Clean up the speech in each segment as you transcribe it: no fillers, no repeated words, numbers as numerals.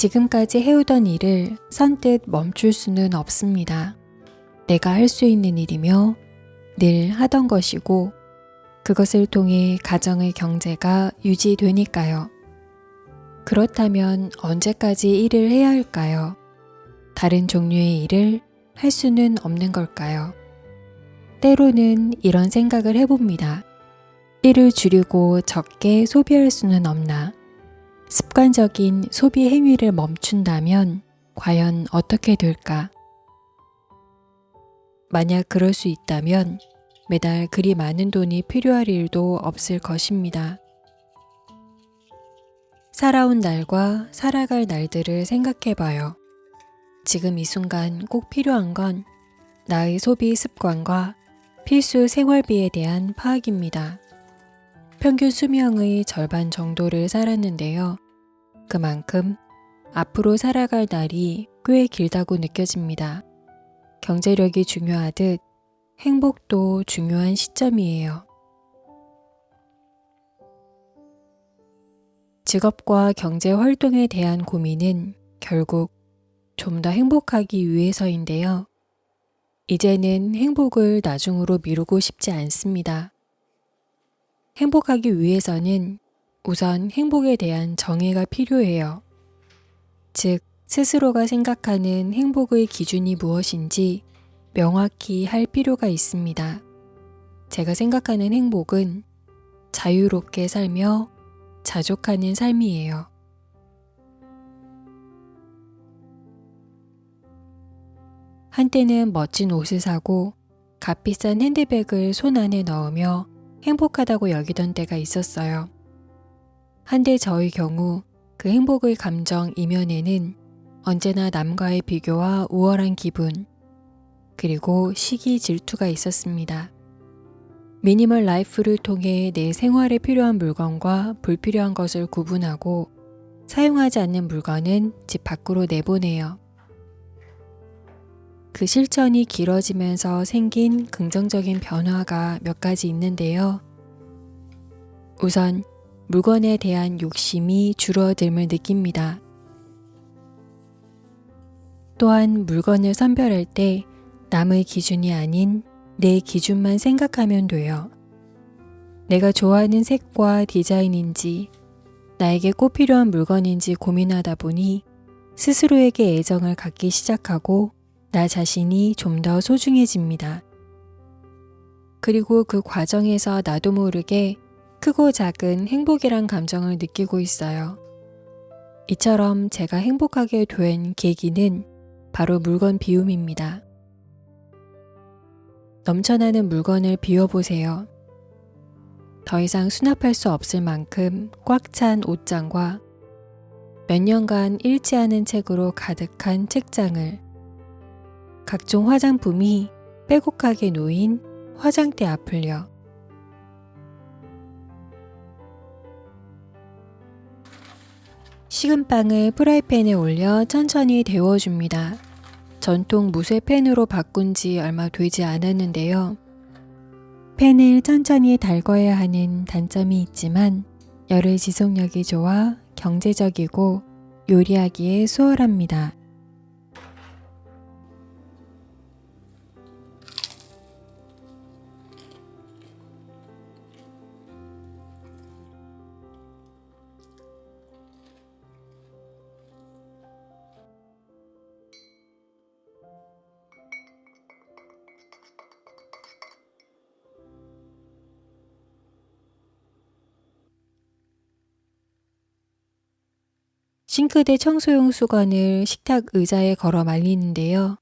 지금까지 해오던 일을 선뜻 멈출 수는 없습니다. 내가 할 수 있는 일이며 늘 하던 것이고 그것을 통해 가정의 경제가 유지되니까요. 그렇다면 언제까지 일을 해야 할까요? 다른 종류의 일을 할 수는 없는 걸까요? 때로는 이런 생각을 해봅니다. 일을 줄이고 적게 소비할 수는 없나? 습관적인 소비 행위를 멈춘다면 과연 어떻게 될까? 만약 그럴 수 있다면 매달 그리 많은 돈이 필요할 일도 없을 것입니다. 살아온 날과 살아갈 날들을 생각해봐요. 지금 이 순간 꼭 필요한 건 나의 소비 습관과 필수 생활비에 대한 파악입니다. 평균 수명의 절반 정도를 살았는데요. 그만큼 앞으로 살아갈 날이 꽤 길다고 느껴집니다. 경제력이 중요하듯 행복도 중요한 시점이에요. 직업과 경제 활동에 대한 고민은 결국 좀 더 행복하기 위해서인데요. 이제는 행복을 나중으로 미루고 싶지 않습니다. 행복하기 위해서는 우선 행복에 대한 정의가 필요해요. 즉, 스스로가 생각하는 행복의 기준이 무엇인지 명확히 할 필요가 있습니다. 제가 생각하는 행복은 자유롭게 살며 자족하는 삶이에요. 한때는 멋진 옷을 사고 값비싼 핸드백을 손 안에 넣으며 행복하다고 여기던 때가 있었어요. 한때 저의 경우 그 행복의 감정 이면에는 언제나 남과의 비교와 우월한 기분, 그리고 시기 질투가 있었습니다. 미니멀 라이프를 통해 내 생활에 필요한 물건과 불필요한 것을 구분하고 사용하지 않는 물건은 집 밖으로 내보내요. 그 실천이 길어지면서 생긴 긍정적인 변화가 몇 가지 있는데요. 우선 물건에 대한 욕심이 줄어듦을 느낍니다. 또한 물건을 선별할 때 남의 기준이 아닌 내 기준만 생각하면 돼요. 내가 좋아하는 색과 디자인인지 나에게 꼭 필요한 물건인지 고민하다 보니 스스로에게 애정을 갖기 시작하고 나 자신이 좀 더 소중해집니다. 그리고 그 과정에서 나도 모르게 크고 작은 행복이란 감정을 느끼고 있어요. 이처럼 제가 행복하게 된 계기는 바로 물건 비움입니다. 넘쳐나는 물건을 비워보세요. 더 이상 수납할 수 없을 만큼 꽉 찬 옷장과 몇 년간 읽지 않은 책으로 가득한 책장을, 각종 화장품이 빼곡하게 놓인 화장대 앞을요. 식은 빵을 프라이팬에 올려 천천히 데워줍니다. 전통 무쇠팬으로 바꾼 지 얼마 되지 않았는데요. 팬을 천천히 달궈야 하는 단점이 있지만 열의 지속력이 좋아 경제적이고 요리하기에 수월합니다. 싱크대 청소용 수건을 식탁 의자에 걸어 말리는데요.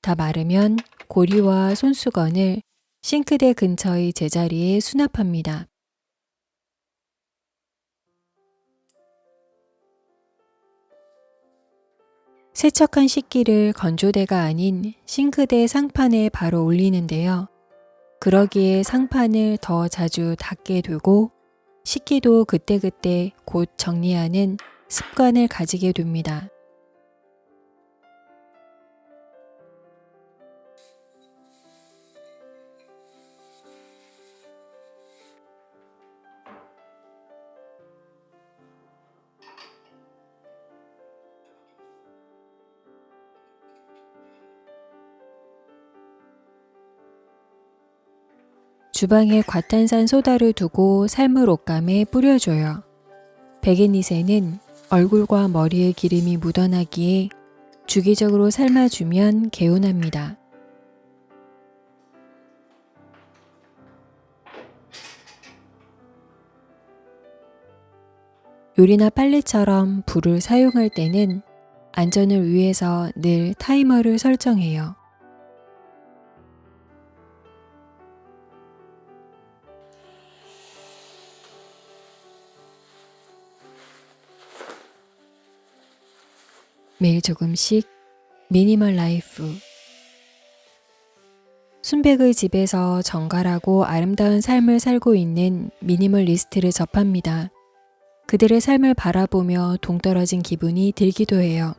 다 마르면 고리와 손수건을 싱크대 근처의 제자리에 수납합니다. 세척한 식기를 건조대가 아닌 싱크대 상판에 바로 올리는데요. 그러기에 상판을 더 자주 닦게 되고 식기도 그때그때 곧 정리하는 습관을 가지게 됩니다. 주방에 과탄산 소다를 두고 삶을 옷감에 뿌려줘요. 백인잇에는 얼굴과 머리에 기름이 묻어나기에 주기적으로 삶아주면 개운합니다. 요리나 빨래처럼 불을 사용할 때는 안전을 위해서 늘 타이머를 설정해요. 매일 조금씩 미니멀 라이프. 순백의 집에서 정갈하고 아름다운 삶을 살고 있는 미니멀리스트를 접합니다. 그들의 삶을 바라보며 동떨어진 기분이 들기도 해요.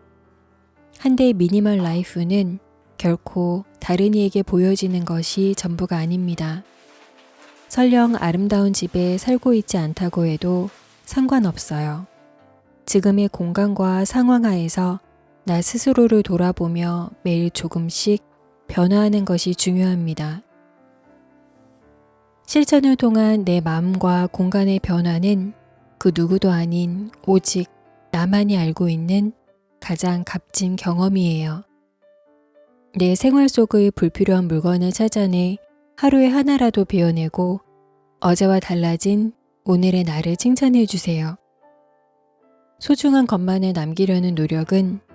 한데 미니멀 라이프는 결코 다른 이에게 보여지는 것이 전부가 아닙니다. 설령 아름다운 집에 살고 있지 않다고 해도 상관없어요. 지금의 공간과 상황 하에서 나 스스로를 돌아보며 매일 조금씩 변화하는 것이 중요합니다. 실천을 통한 내 마음과 공간의 변화는 그 누구도 아닌 오직 나만이 알고 있는 가장 값진 경험이에요. 내 생활 속의 불필요한 물건을 찾아내 하루에 하나라도 베어내고 어제와 달라진 오늘의 나를 칭찬해 주세요. 소중한 것만을 남기려는 노력은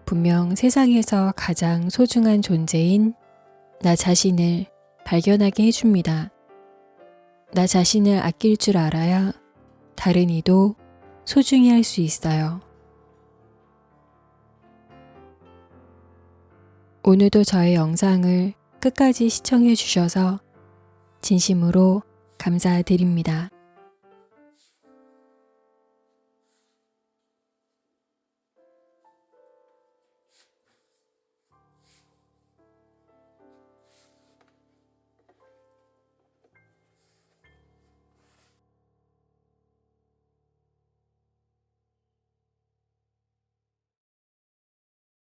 분명 세상에서 가장 소중한 존재인 나 자신을 발견하게 해줍니다. 나 자신을 아낄 줄 알아야 다른 이도 소중히 할 수 있어요. 오늘도 저의 영상을 끝까지 시청해 주셔서 진심으로 감사드립니다.